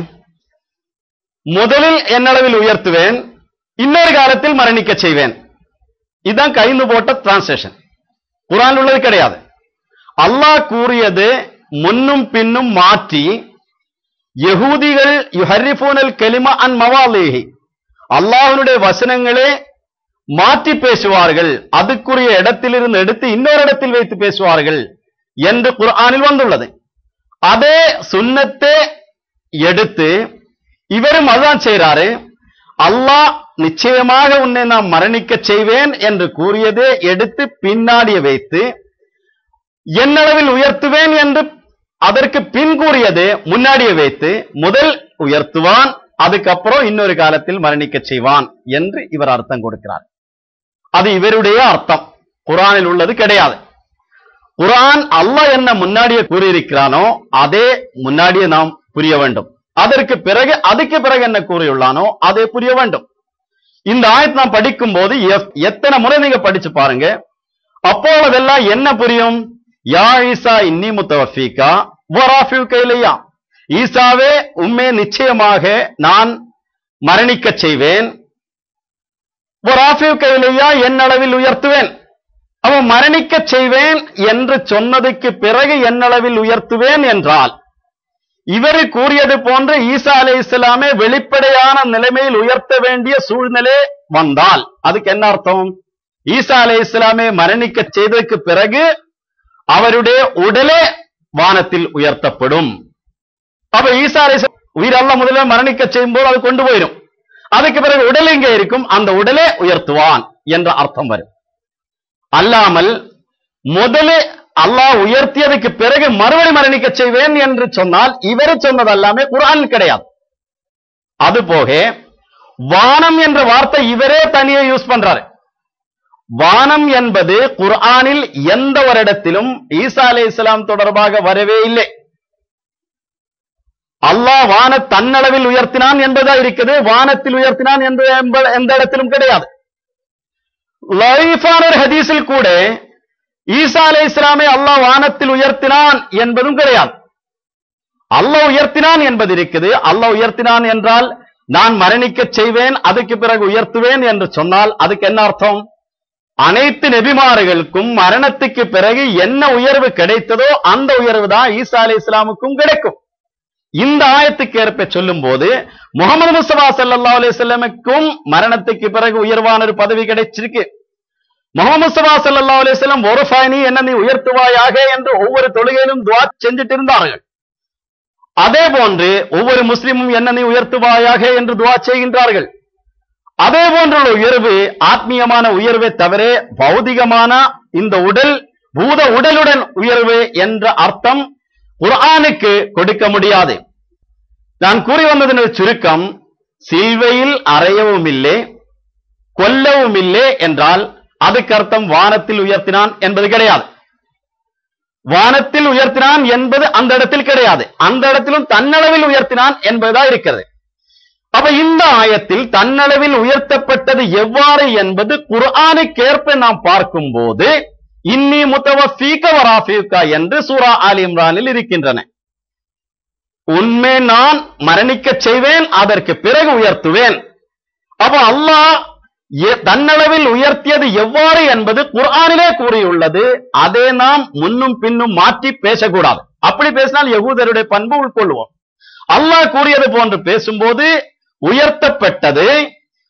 முதலில் என்னளவில் உயர்த்துவேன், இன்னொரு காலத்தில் மரணிக்க செய்வேன். இதுதான் கைந்து போட்ட டிரான்ஸ்லேஷன், குர்ஆனில் உள்ளது கிடையாது. அல்லாஹ் கூறியது முன்னும் பின்னும் மாற்றி, யஹூதிகள் யுஹர்ரிஃபூனல் கலிமா அன் மவாலிஹி, அல்லாஹ்வுடைய வசனங்களே மாற்றி பேசுவார்கள், அதுக்குரிய இடத்திலிருந்து எடுத்து இன்னொரு இடத்தில் வைத்து பேசுவார்கள் என்று குர்ஆனில் வந்துள்ளது. அதே சுன்னத்தை எடுத்து இவரும் அதுதான் செய்றாரு. அல்லாஹ் நிச்சயமாக உன்னை நான் மரணிக்க செய்வேன் என்று கூறியதே எடுத்து பின்னாடி வைத்து என்னளவில் உயர்த்துவேன் என்று அதற்கு பின் கூறியது முன்னாடியே வைத்து முதல் உயர்த்துவான், அதுக்கப்புறம் இன்னொரு காலத்தில் மரணிக்க செய்வான் என்று இவர் அர்த்தம் கொடுக்கிறார். அது இவருடைய அர்த்தம், குர்ஆனில் உள்ளது கிடையாது. குர்ஆன் அல்லாஹ் என்ன முன்னாடியே கூறியிருக்கிறானோ அதே முன்னாடியே நாம் புரிய வேண்டும். அதுக்கு பிறகு என்ன கூறியுள்ளானோ அதை புரிய வேண்டும். இந்த ஆயத்தை நாம் படிக்கும் போது எத்தனை முறை நீங்க படிச்சு பாருங்க, அப்போதெல்லாம் என்ன புரியும்? யா ஈசா இன்னி முத்தவஃபீகா வராஃபியுக இல்லையா, ஈசாவே உம்மே நிச்சயமாக நான் மரணிக்க செய்வேன், வராஃபியுக இல்லையா என்னளவில் உயர்த்துவேன். அவன் மரணிக்க செய்வேன் என்று சொன்னதுக்கு பிறகு என்னளவில் உயர்த்துவேன் என்றால் இவர் கூறியது போன்ற ஈசா அலைஹிஸ்ஸலாமே வெளிப்படையான நிலைமையில் உயர்த்த வேண்டிய சூழ்நிலை வந்தால் அதுக்கு என்ன அர்த்தம்? ஈசா அலைஹிஸ்ஸலாமே மரணிக்க செய்ததற்கு பிறகு அவருடைய உடலே வானத்தில் உயர்த்தப்படும். அப்ப ஈசா அலைஹிஸ்ஸலாம் உயிர் அல்லாஹ் முதல்ல மரணிக்க செய்யும் போது அது கொண்டு போயிடும். அதுக்கு பிறகு உடல் எங்கே இருக்கும், அந்த உடலே உயர்த்துவான் என்ற அர்த்தம் வரும். அல்லாமல் முதலே அல்லாஹ் உயர்த்தியதுக்கு பிறகு மறுபடி மரணிக்க செய்வேன் என்று சொன்னால் இவரு சொன்னது எல்லாமே குர்ஆனில் கிடையாது. அதுபோக வானம் என்ற வார்த்தை இவரே தனியே யூஸ் பண்றாரு. வானம் என்பது குர்ஆனில் எந்த ஒரு இடத்திலும் ஈசா அலைஹிஸ்ஸலாம் தொடர்பாக வரவே இல்லை. அல்லாஹ் வான தன்னளவில் உயர்த்தினான் என்பதா இருக்குது, வானத்தில் உயர்த்தினான் என்று எந்த இடத்திலும் கிடையாது. லைஃபான ஒரு ஹதீஸில் கூட ஈசா அலைஹிஸ்ஸலாமை அல்லாஹ் வானத்தில் உயர்த்தினான் என்பதும் கிடையாது. அல்லாஹ் உயர்த்தினான் என்பது இருக்குது. அல்லாஹ் உயர்த்தினான் என்றால் நான் மரணிக்க செய்வேன், அதுக்கு பிறகு உயர்த்துவேன் என்று சொன்னால் அதுக்கு என்ன அர்த்தம்? அனைத்து நபிமார்களுக்கும் மரணத்துக்கு பிறகு என்ன உயர்வு கிடைத்ததோ அந்த உயர்வு தான் ஈசா அலைஹிஸ்ஸலாமுக்கும் கிடைக்கும். இந்த ஆயத்துக்கு ஏற்ப சொல்லும் போது முஹம்மது முஸ்தபா ஸல்லல்லாஹு அலைஹி வஸல்லமுக்கும் மரணத்துக்கு பிறகு உயர்வான ஒரு பதவி கிடைச்சிருக்கு. முஹம்மது முஸ்தபா ஸல்லல்லாஹு அலைஹி வஸல்லம் ஒருஃபானி என்ன நீ உயர்த்துவாயாக என்று ஒவ்வொரு தொழுகையிலும் துஆ செஞ்சிட்டு இருந்தார்கள். அதே போன்று ஒவ்வொரு முஸ்லிமும் என்ன நீ உயர்த்துவாயாக என்று துஆ செய்கின்றார்கள். அதே போன்ற உயர்வு ஆத்மீயமான உயர்வை தவிர பௌதிகமான இந்த உடல் பூத உடலுடன் உயர்வு என்ற அர்த்தம் குர்ஆனுக்கு கொடுக்க முடியாது. நான் கூறி வந்ததன் சுருக்கம், சிலுவையில் அறையவும் இல்லை கொல்லவும் இல்லை என்றால் அதுக்கு அர்த்தம் வானத்தில் உயர்த்தினான் என்பது கிடையாது. வானத்தில் உயர்த்தினான் என்பது அந்த இடத்தில் கிடையாது. அந்த இடத்திலும் தன்னளவில் உயர்த்தினான் என்பதுதான் இருக்கிறது. அப்ப இந்த ஆயத்தில் தன்னளவில் உயர்த்தப்பட்டது எவ்வாறு என்பது குர்ஆனுக்கேற்ப நாம் பார்க்கும் போது இன்னி முத்தவஃபீக வராஃபீக என்று சூரா ஆலி இம்ரானில் இருக்கின்றன. உண்மை நான் மரணிக்க செய்வேன், அதற்கு பிறகு உயர்த்துவேன். அப்ப அல்லாஹ் தன்னளவில் உயர்த்தியது எவ்வாறு என்பது குர்ஆனிலே கூறியுள்ளது. அதை நாம் முன்னும் பின்னும் மாற்றி பேசக்கூடாது. அப்படி பேசினால் யகூதருடைய பண்பு உட்கொள்வோம். அல்லாஹ் கூறியது போன்று பேசும்போது உயர்த்தப்பட்டது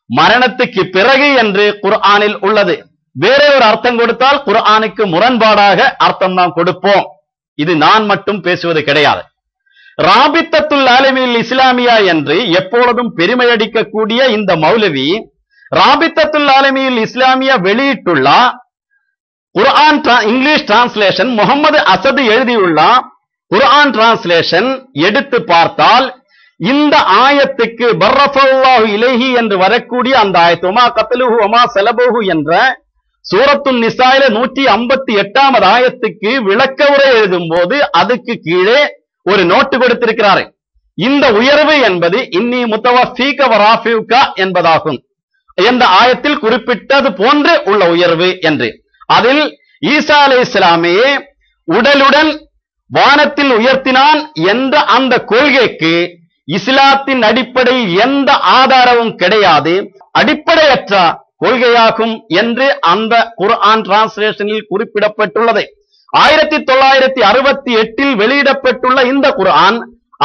மரணத்துக்கு பிறகு என்று குர்ஆனில் உள்ளது. வேற ஒரு அர்த்தம் கொடுத்தால் குர்ஆனுக்கு முரண்பாடாக அர்த்தம் நாம் கொடுப்போம். இது நான் மட்டும் பேசுவது கிடையாது. ராபித்தத்துல் ஆலமீல் இஸ்லாமியா என்று எப்பொழுதும் பெருமையடிக்கக்கூடிய இந்த மௌலவி ராபித்தத்துல் ஆலமீல் இஸ்லாமியா வெளியிட்டுள்ள குர்ஆன் இங்கிலீஷ் டிரான்ஸ்லேஷன் முகமது அசது எழுதியுள்ள குர்ஆன் டிரான்ஸ்லேஷன் எடுத்து பார்த்தால் இந்த ஆயத்துக்கு பர்ரஃபல்லாஹு இலைஹி என்று வரக்கூடிய அந்த ஆயத்து வமா கத்லுஹு வமா ஸலபுஹு என்ற சூரத்துன் நிசாயில 158வது ஆயத்துக்கு விளக்க உரை எழுதும் போது அதுக்கு கீழே ஒரு நோட்டு கொடுத்திருக்கிறார். இந்த உயர்வு என்பது இன்னி முத்தவஃபீக வராஃபீக என்பதாகும். என்ற ஆயத்தில் குறிப்பிட்டது போன்று உள்ள உயர்வு என்று. அதில் ஈசா அலைஹிஸ்ஸலாமையே உடலுடன் வானத்தில் உயர்த்தினான் என்ற அந்த கொள்கைக்கு இஸ்லாத்தின் அடிப்படையில் எந்த ஆதாரமும் கிடையாது, அடிப்படையற்ற கொள்கையாகும் என்று அந்த குர்ஆன் டிரான்ஸ்லேஷனில் குறிப்பிடப்பட்டுள்ளது. 1968 வெளியிடப்பட்டுள்ள இந்த குர்ஆன்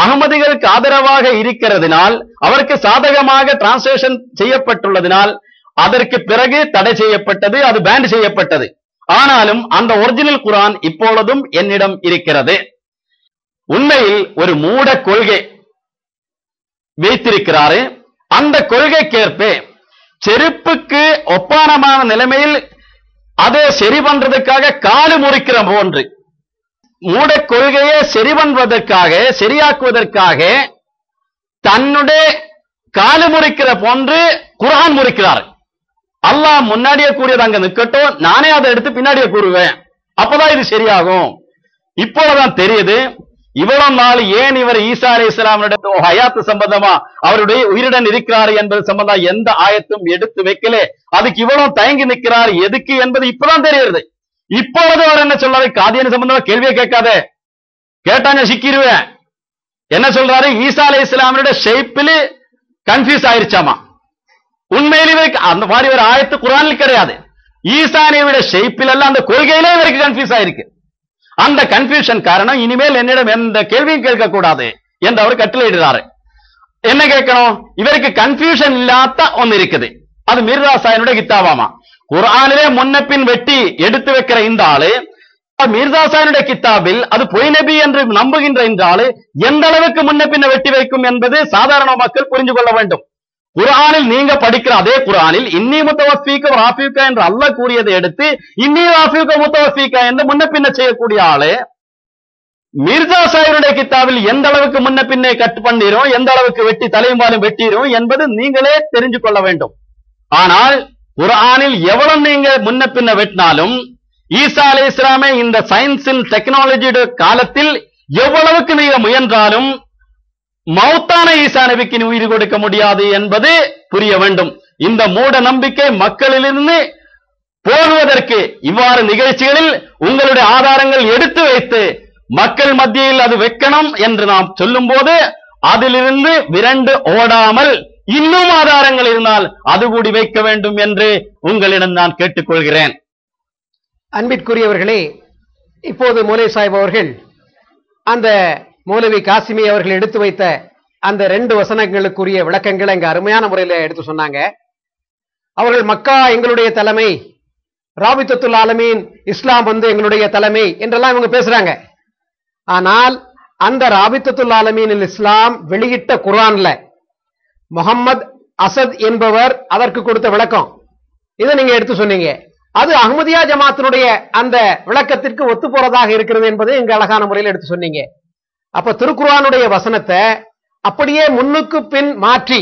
அகமதிகளுக்கு ஆதரவாக இருக்கிறதுனால் அவருக்கு சாதகமாக டிரான்ஸ்லேஷன் செய்யப்பட்டுள்ளதினால் அதற்கு பிறகு தடை செய்யப்பட்டது, அது பேன் செய்யப்பட்டது. ஆனாலும் அந்த ஒரிஜினல் குர்ஆன் இப்பொழுதும் என்னிடம் இருக்கிறது. உண்மையில் ஒரு மூட கொள்கை வைத்திருக்கிறாரு. அந்த கொள்கைக்கேற்ப செருப்புக்கு ஒப்பானமான நிலைமையில் அதை சரி பண்றதுக்காக காலு முறிக்கிற போன்று மூட கொள்கையை சரி பண்றதற்காக சரியாக்குவதற்காக தன்னுடைய காலு முறிக்கிற போன்று குர்ஆன் முறிக்கிறார். அல்லாஹ் முன்னாடியே கூறியது அங்க நிக்கட்டும், நானே அதை எடுத்து பின்னாடியே கூறுவேன், அப்பதான் இது சரியாகும். இப்போதான் தெரியுது இவ்வளவு நாள் ஏன் இவர் ஈசா அலைஹிஸ்ஸலாமுடைய ஹயாத்து சம்பந்தமா அவருடைய உயிருடன் இருக்கிறார் என்பது சம்பந்தம் எந்த ஆயத்தும் எடுத்து வைக்கல. அதுக்கு இவ்வளவு தயங்கி நிற்கிறார் எதுக்கு என்பது இப்பதான் தெரியுது. இப்பொழுது அவர் என்ன சொல்றாரு, காதியானி சம்பந்தமா கேள்வியை கேட்காத, கேட்டாங்க சிக்கிருவேன். என்ன சொல்றாரு, ஈசா அலைஹிஸ்ஸலாமுடைய ஷேப்பில் கன்ஃபியூஸ் ஆயிருச்சாமா. உண்மையிலே அந்த மாதிரி ஒரு ஆயத்து குர்ஆனில் கிடையாது. ஈசானியோட ஷேப்பில் எல்லாம் அந்த கொள்கையிலே இவருக்கு கன்ஃபியூஸ் ஆயிருக்கு. அந்த கன்ஃபியூஷன் காரணம் இனிமேல் என்னிடம் எந்த கேள்வியும் கேட்க கூடாது என்று அவர் கட்டளையிடுறாரு. என்ன கேட்கணும், இவருக்கு கன்ஃபியூஷன் இல்லாத ஒன்னு இருக்குது, அது மிர்ரா சாயினுடைய கித்தாபாமா. குர்ஆனிலே முன்னப்பின் வெட்டி எடுத்து வைக்கிற இந்த ஆளு மீர்சா சாஹினுடைய கித்தாபில் அது பொய் நபி என்று நம்புகின்ற என்றால் எந்த அளவுக்கு முன்ன பின்ன வெட்டி வைக்கும் என்பது சாதாரண மக்கள் புரிஞ்சு கொள்ள வேண்டும். குர்ஆனில் நீங்க படிக்கிற அதே குர்ஆனில் இன்னி முத்தவஃபீக ராஃபீக என்று அல்லாஹ் கூறியதை எடுத்து இன்னி ராஃபீக முத்தவஃபீக என்று முன்ன பின்ன செய்யக்கூடிய ஆளு மீர்சா சாஹினுடைய கித்தாபில் எந்த அளவுக்கு முன்ன பின்னே கட் பண்ணிரும், எந்த அளவுக்கு வெட்டி தலையும்பாலும் வெட்டிரும் என்பது நீங்களே தெரிஞ்சு கொள்ள வேண்டும். ஆனால் குர்ஆனில் எவ்வளவு நீங்க முன்ன பின்ன வெட்டினாலும் ஈசா அலைஹிஸ்ஸலாமே இந்த சயின்ஸின் டெக்னாலஜியோட காலத்தில் எவ்வளவுக்கு நீங்க முயன்றாலும் மௌத்தான ஈசா நபிக்கு உயிர் கொடுக்க முடியாது என்பது புரிய வேண்டும். இந்த மூட நம்பிக்கை மக்களிலிருந்து போகுவதற்கு இவ்வாறு நிகழ்ச்சிகளில் உங்களுடைய ஆதாரங்கள் எடுத்து வைத்து மக்கள் மத்தியில் அது வைக்கணும் என்று நாம் சொல்லும் போது அதிலிருந்து விரண்டு ஓடாமல் இன்னும் ஆதாரங்கள் இருந்தால் அது கூடி வைக்க வேண்டும் என்று உங்களிடம் நான் கேட்டுக்கொள்கிறேன்.
அன்பிற்குரியவர்களே, இப்போது மௌலவி சாஹிப் அவர்கள் அந்த மௌலவி காசிமி அவர்கள் எடுத்து வைத்த அந்த 2 வசனங்களுக்குரிய விளக்கங்களை இங்க அருமையான முறையில் எடுத்து சொன்னாங்க. அவர்கள் மக்கா எங்களுடைய தலைமை, ராபித்தத்துல் ஆலமீன் இஸ்லாம் எங்களுடைய தலைமை என்றெல்லாம் இவங்க பேசுறாங்க. ஆனால் அந்த ராபித்தத்துல் ஆலமீன் இஸ்லாம் வெளியிட்ட குர்ஆன்ல முகமது அசத் என்பவர் அதற்கு கொடுத்த விளக்கம் இதை நீங்க எடுத்து சொன்னீங்க. அது அஹ்மதியா ஜமாத்தினுடைய அந்த விளக்கத்திற்கு ஒத்து போறதாக இருக்கிறது என்பதை இங்க அழகான முறையில் எடுத்து சொன்னீங்க. அப்ப திருக்குர்ஆனுடைய வசனத்தை அப்படியே முன்னுக்கு பின் மாற்றி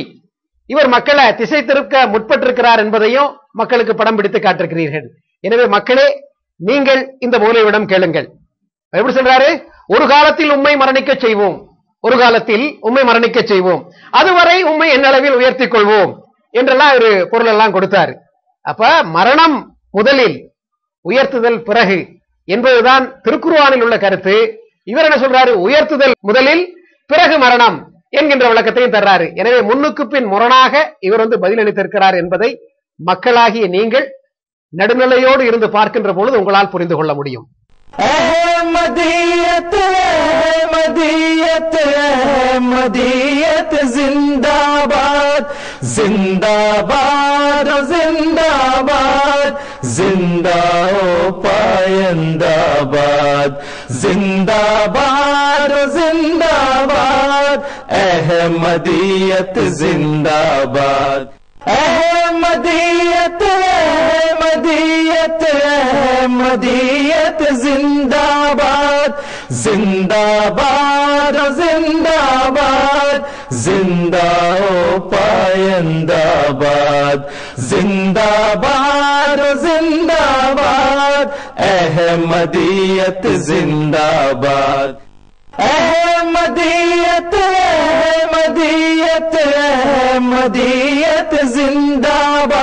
இவர் மக்களை திசை திருக்க முற்பட்டிருக்கிறார் என்பதையும் மக்களுக்கு படம் பிடித்து காட்டிருக்கிறீர்கள். எனவே மக்களே, நீங்கள் இந்த மௌலவியிடம் கேளுங்கள். எப்படி சொல்றாரு? ஒரு காலத்தில் உம்மை மரணிக்க செய்வோம், ஒரு காலத்தில் உம்மை மரணிக்க செய்வோம், அதுவரை உம்மை என்னளவில் உயர்த்திக் கொள்வோம் என்றெல்லாம் ஒரு பொருள் எல்லாம் கொடுத்தாரு. அப்ப மரணம் முதலில், உயர்த்துதல் பிறகு என்பதுதான் திருக்குர்ஆனில் உள்ள கருத்து. இவர் என்ன சொல்றாரு? உயர்த்துதல் முதலில் பிறகு மரணம் என்கின்ற விளக்கத்தையும் தர்றாரு. எனவே முன்னுக்கு பின் முரணாக இவர் பதிலளித்திருக்கிறார் என்பதை மக்களாகிய நீங்கள் நடுநிலையோடு இருந்து பார்க்கின்ற பொழுது உங்களால் புரிந்து கொள்ள முடியும்.
अहमदियत अहमदियत अहमदियत जिंदाबाद जिंदाबाद जिंदाबाद जिंदा ओ पायंदाबाद जिंदाबाद जिंदाबाद अहमदियत जिंदाबाद अहमदियत अहमदियत अहमदियत जिंदाबाद जिंदाबाद जिंदाबाद जिंदा ओ पायंदाबाद जिंदाबाद जिंदाबाद अहमदियत जिंदाबाद अहमदियत अहमदियत अहमदियत जिंदाबाद